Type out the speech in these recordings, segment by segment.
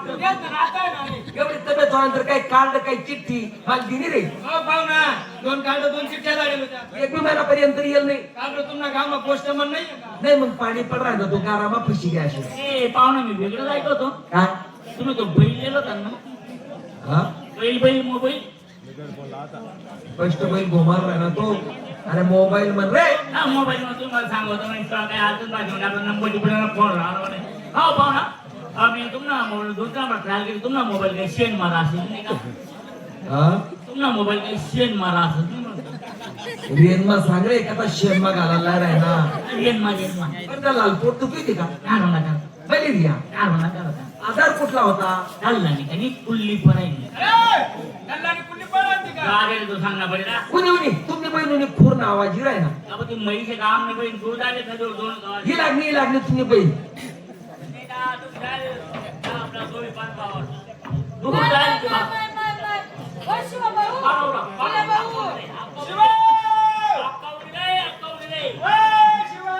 एवढी तब्येत होणार काही कार्ड काही चिठ्ठी मला दिली रे. पाहुणा 2 कार्ड 2 चिठ्ठ्या झाल्या होत्या. 1 महिन्यापर्यंत येईल नाही. कार्ड तुम्हाला गावमा पोस्टमन नाही नाही मग पाणी पड राहिलं तो गारामा फशी घ्या अशी. ए पाहुणा मी वेगळं ऐकत होतो. काय तुम्ही तो बैल लिहिला होता ना. हा बैल मोबाईल कष्ट बैल घुमार राहिला तो. अरे मोबाईल म्हण रे. हा मोबाईल मध्ये तुम्हाला सांगतो नाही काय अजून माझ्या आपला नंबर टिपला फोन राहणार नाही. हो पाहुणा आम्ही तुम्हाला मोबाईल दुसरा ट्रायल केली. तुम्हाला मोबाईल काही शेण मारा असेल नाही का. हा तुम्हाला मोबाईल काही शेण मारा असेल. रेनमा सांग रे एखादा शेरमा घालायला राहिला. रेनमा पण त्या लालपोट तू किती का काढू नका मलेरिया काढू नका. आजार कुठला होता. चालला नाही काही कुल्ली परायली कुठली पळाली का गाडी तो सांगणार पडेल. उनी उनी तुम्ही बहिणी पूर्ण आवाज ही राहिना. अब ती म्हैसे काम नाही बहीण दूध आले तर दोन ही लागली तुम्ही बहीण. आपला गोळी पाच पावर दूध बाय, आले बाय, तुला. Bye, bye, bye. ओ शिवा भाऊ. शिवा भाऊ. शिवा अक्कावली रे, अक्कावली रे. ए शिवा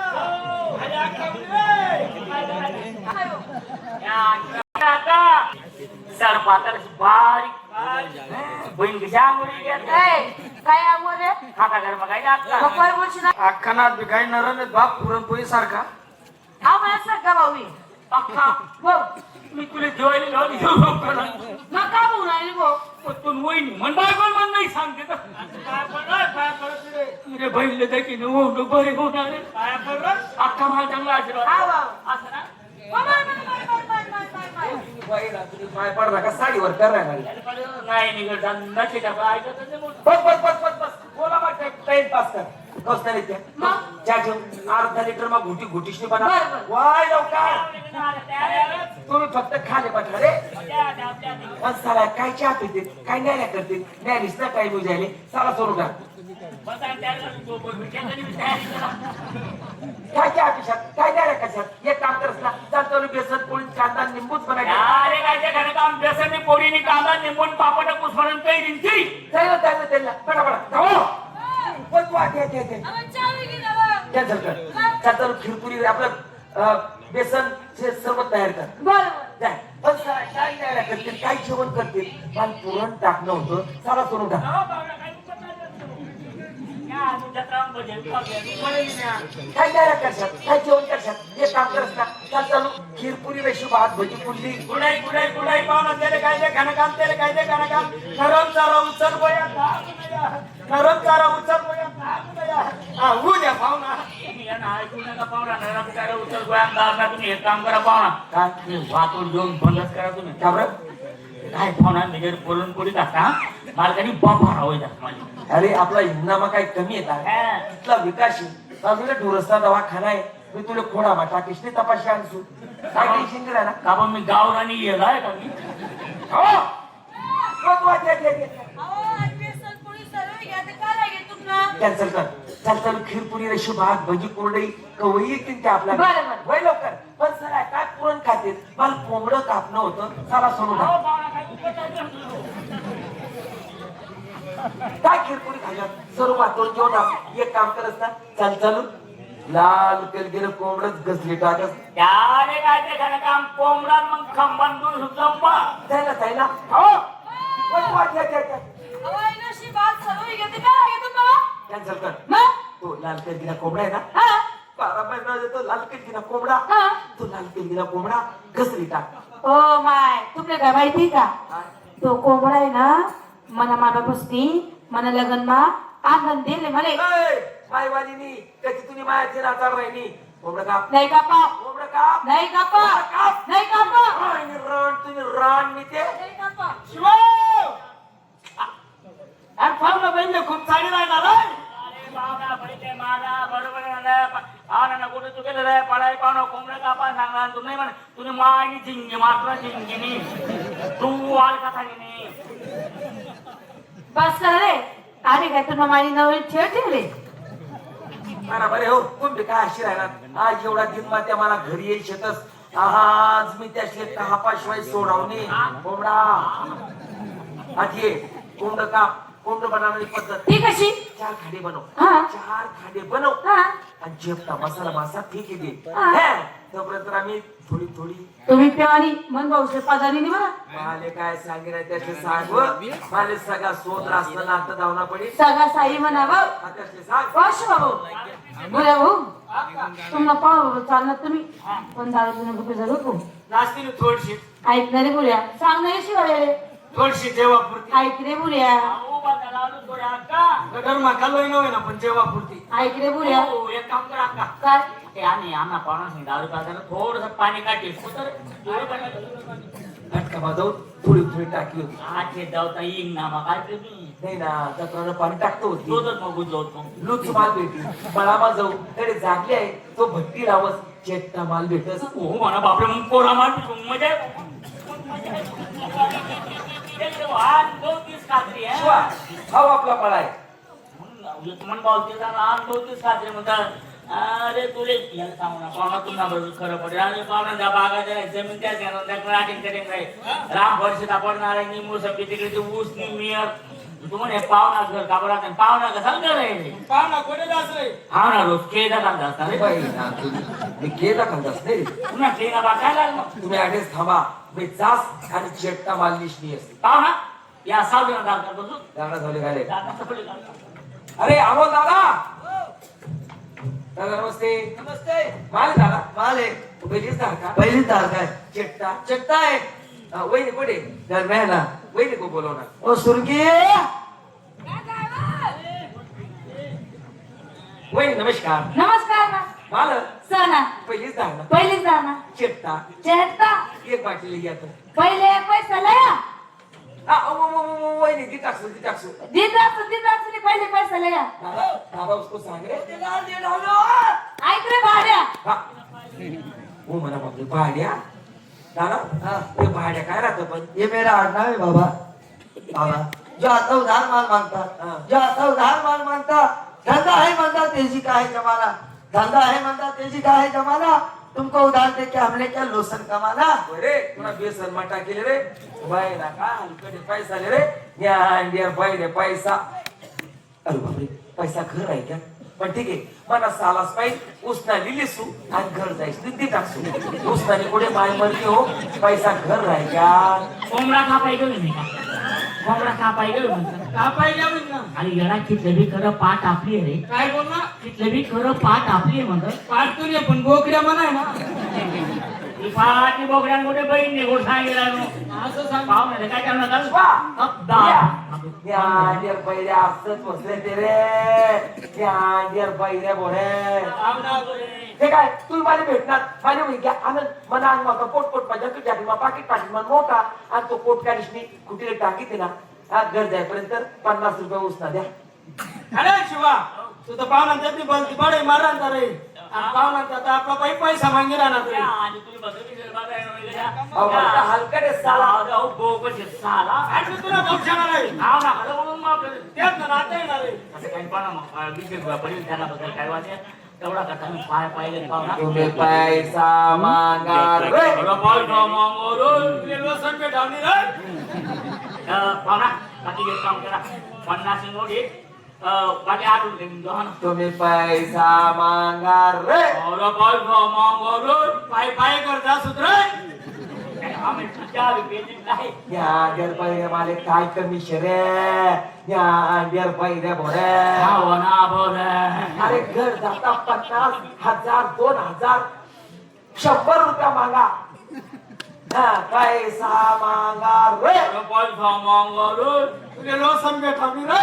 अरे अक्कावली रे. आयो. या आता सरपातर बारीक बहीण कशी आंघोळी घेत ए, काय आंघोळ रे? खाता घर बघायला अक्का गप्पावर बोलशील ना? अख्खानात बी काही नरम बाप पुरणपोळी सारखा. हा माझ्यासारखा भाऊ आहे. अक्का हो. मी तुला जेवायला लावली मग का भाऊ राहिली भाऊ? तू वहिनी म्हण बायकोल म्हण नाही सांगते तर काय पडत रे तुझे बहिणीला देखील होऊन बरे होणार रे. काय पडत अक्का मला चांगला आशीर्वाद हा भाऊ. असं ना. ओ, bye, bye, bye, bye, bye, bye, bye, bye. तुम्ही पाय पडला का साडीवर कर राहिला. नाही निघत नक्की टाका ऐकत नाही म्हणून. बस बोला मग टाइम पास कर. कसं नाही ते मग? चहा ठेव अर्धा लिटर मग घुटीशनी बना. बरं, बरं. वाय लवकर तुम्ही फक्त खाले बसला रे. पण साला काय चहा पिते काय न्यायला करते न्यायलीस ना काय बुजायले साला सोडू का काय चहा पिशात काय न्यायला कशात एक काम करस ना चालतो बेसन पोळी कांदा निंबूच बनायचं. अरे काय ते खरं काम बेसनी पोळीनी कांदा निंबून पापड कुसफरून काही दिंची त्याला पटापटा पण तू आधी अबे, चावी घे ना बा. कॅन्सल कर. चालतो खिरपुरी आपलं बेसन हे सर्व तयार कर. बरं, बरं. जाय. पण साला काय न्यायला करतील काय जेवण करतील मला पुरण टाकणं होतं साला सोडून टाक. काय न्यायला करशात काय जेवण करशात एक काम करस ना चालू खिरपुरी रेशो भात भजी पुडली कुडाई कुडाई कुडाई पाहुणा त्याला काय ते खाणं काम त्याला काय ते खाणं काम. नरम चारा उचल बोया नरम चारा उचल बोया हा उद्या पाहुणा. तुम्ही एक काम करा पाहुणा काय वातून घेऊन बंदच करा तुम्ही. का बरं? काय पाहुणा निघेल बोलून पोळी टाका मालकानी बॉम्ब हरवायचा माझी. अरे आपला हिंगणामा काय कमी येतात इथला विकास आहे बाजूला ढोरसला दवाखाना आहे मी तुला खोडा टाकीस नाही तपाशी आणसू काय टेन्शन केला ना का मी गावरानी येलाय का मी. अहो, आज बेसन पोळी सर्व घ्या, तर काय लागेल तुम्हाला? कॅन्सल कर चालतं खीरपुरी रेशो भात भजी कोरडई कवळी येतील त्या आपल्या बरं, बरं. वय लवकर पण सर काय पुरण खातील मला कोंबडं कापणं होतं साला सोडून अहो, टाक. पाहुणा काय दुखत काय खिरपुरी खाल्ल्यात सर्व वाटून जेवण आप- एक काम करत ना चालू लाल गेलं कोंबडच घसली टाकत त्याने काय ते खरं काम कोंबडा मग खंबन दूर जंपा. जायला हो अहो, आई नशी बात सर्व घ्या, तर काय लागेल तुम्हाला? कॅन्सल कर मग? तो लाल केलगीला कोंबडा आहे ना हा? 12 महिना येतो लाल केलगीला कोंबडा हा? तो लाल केलगीला कोंबडा घसरी टाक ओ माय, तुमले काय माहिती का? तो कोंबडा आहे ना मना मागा बसती मना लग्न मा आनंद दिले मले. मायवालीनी त्याची तुम्ही मायाची नाचार राहिली कोंबडा काप नाही कापा, कोंबडा काप नाही कापा, नाही कापा, रण तुम्ही रण मी ते नाही कापा. शिवा आणि पाहुणा बहिणी खूप चांगली राहणार आहे. अरे बाबा पहिले माझा बरोबर ना कुठे चुकेलं रे पळाय पाहुणा कोंबडा कापा सांगा तुम्ही म्हण तुम्ही मायनी झिंगे मात्र झिंगिनी तू आल कथा नाही. बस कर रे. अरे काय तुला माझी नवी छेड ठेवले. बरोबर हो कोण काय अशी राहणार आज एवढा दिन मात्या मला घरी येईल शेतस आज मी त्या शेत हापाशिवाय सोडवणे कोंबडा आधी कोंबड काप कोंबड बनवण्याची पद्धत ती कशी 4 खाडे बनव हा 4 खाडे बनव हा आणि जेवता मसाला मासा ठीक आहे दे हा. तोपर्यंत आम्ही थोडी थोडी तुम्ही पेवानी मन भाऊशे पदारी नाही बरं माले काय सांगेन त्याचे सांग माले सगळा सोदर असलं ना आता धावना पडी सगळा साई म्हणावं त्याचे सांग कश बाबू बोला भाऊ तुम्हाला पाहू चालणार तुम्ही पण दादा जुने गुपे झालो तू नाचतील थोडीशी ऐकणारे बोल्या सांगणारे शिवाय थोडीशी जेवापुरती ऐक रे बोल्या अहो, बाजाराला आलो थोड्या अक्का. गटर माका लोय नव्हे ना पण जेवापुरती ऐक रे बोल्या हो, एक काम कर अक्का. काय ते आणि आम्हा पाहुणा दारू पाजायला थोडस पाणी काढते फटका वाजवून थोडी थोडी टाकली होती आखे जावता येईन ना मग काय तुम्ही नाही ना जत्रानं पाणी टाकतो होती शोधत मग उजवतो लूच माल भेटी बळामा जाऊ कडे जागले आहे तो भट्टी लावस चेट्टा माल भेटस हो म्हणा बापरे मग पोरा मार मजा खात्री आहे शिवा हा आपला मळा आहे मन बावते आठ 34 खात्री म्हणतात अरे तुले याला सांगू ना पाहुणा तुम्हाला बरोबर खरं पडेल आणि पाहुणा त्या बागाच्या जमीन त्याच घेणार त्या राटीन करेन काय राम वर्षात पडणार आहे निमूळ सब्जी तिकडे ते ऊस निमियर तू म्हणे पाहुणा घर कापडा पाहुणा कसा घर आहे पाहुणा कोणी जास रे हा ना रोज केदा कांदा असता रे बाई ना मी केला खाल्लास नाही रे. पुन्हा केदा बाकायला मग तुम्ही आधीच थांबा मी जास आणि चेट्टा माल निसणी असते पाहुणा या सावलीला दाखल बसू दादा झाले घाले दादा पडले दादा अरे अमोल दादा दादा नमस्ते नमस्ते माल दादा माले पहिलीच दार का पहिली तार काय चेट्टा चट्टा आहे वहिनी कुठे दरम्यान ना वहिनी को बोलवणार ओ सुरगी वहिनी नमस्कार नमस्कार ना माल सना पहिलीच दार ना पहिलीच जाना चेट्टा चेहता एक बाटली घ्या तर पहिले पैसा लया वहिनी ती टाकसू दिदास पहिले पैसा लया दादा दादा उसको सांग रे ऐक रे भाड्या हा हो म्हणा बापरे भाड्या दादा ते भाड्या काय राहतं पण ये मेरा आडनाव है बाबा बाबा जो आता उधार माल मांगता जो आता उधार माल मांगता धंधा है मंदा तेजी का है जमाना धंधा है मंदा तेजी का है जमाना तुमको उधार दे के हमने क्या लोसन कमाना रे तुला बेसन मटा केले रे बाई ना का हलकडे पैसा ले रे या इंडिया बाई रे पैसा अरे बापरे पैसा घर आहे का पण ठीक आहे मला सालास पाहिजे उसना लिलीसू आणि घर जायचं निधी टाकसू उसनाने पुढे माय मरते हो पैसा घर राही का कोंबडा कापाय गेलो नाही का कोंबडा कापाय गेलो म्हणतात का पाहिजे म्हणलं आणि येडा कितलं बी खरं पाठ आपली आहे रे काय बोलना कितलं बी खरं पाठ आपली आहे म्हणतात पाठ तुझे पण बोकड्या म्हणा आहे ना ती पाठी बोकड्यांकडे बहीण निघून सांगितला असं सांग पाहुणे काय करणार या इंडिया पहिल्या असंच बसले ते रे त्या इंडिया पहिल्या बोरे ते काय तुम्ही मला भेटणार माझ्या मुलग्या आनंद मला आणि मग पोट पाहिजे तुझ्या मग पाकिट पाकिट मग मोठा आणि तो पोट काढीस मी कुठे टाकीते ना हा घर जायपर्यंत 50 रुपये उसना द्या अरे शिवा तू तर पाहुणा ती बोलती बडे मारा रे पाहुणा तर आपला पैसा मागे राहणार रे आणि तुम्ही बघा हलकडे साला साला आणि तुला पक्षाणार आहे हा ना खरं म्हणून मग तेच ना राहता येणार आहे असं काही पण मग विषय पडेल त्याला बद्दल काय वाटते तेवढा करता मी पाय पाहिले पाहुणा तुम्ही पैसा मागार रे लोसन भेटावणी रे पाहुणा बाकी एक काम करा 50 नोट एक बाकी आठवून देईन दोन तुम्ही पैसा मागार रे पाय पाय करता सुधर आम्ही तुझ्या बेजिंग नाही या अंड्यार पहिल्या माले काय कमिशन रे या अंड्यार पहिल्या भोरे हो ना बोल अरे घर जाता 50,000 2,000 100 रुपया मागा हा पैसा मागा रे पैसा मागवलो तुझे लोसन भेटावणी रे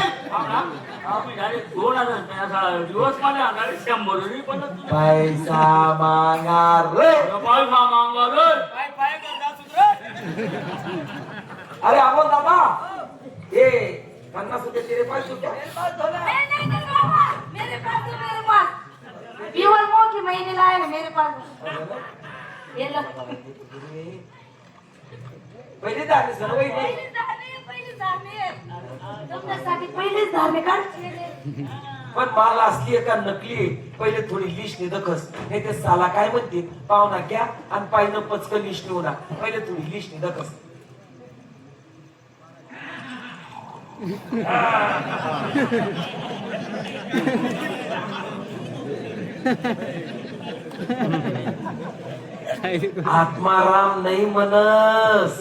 आम्ही डायरेक्ट 2,000 दिवस मध्ये आणणार 100 रुपये पण पैसा मागा रे पैसा मागवलो पाय पाय करता सुधर अरे अमोल दादा ये 50 रुपये तेरे पास क्या नहीं बाबा मेरे पास केवल मोठी महीने लाए मेरे पास ये लो पहिले दाणे सर्व इथे तुमच्यासाठी पहिलेच धारणे काढ पण माल असली आहे का नकली आहे पहिले थोडी लिस्ट दखस नाही ते साला काय म्हणते पाहुणा घ्या आणि पाहिलं पचकन लिस्ट होणार पहिले थोडी लिस्ट दखस आत्माराम नाही म्हणस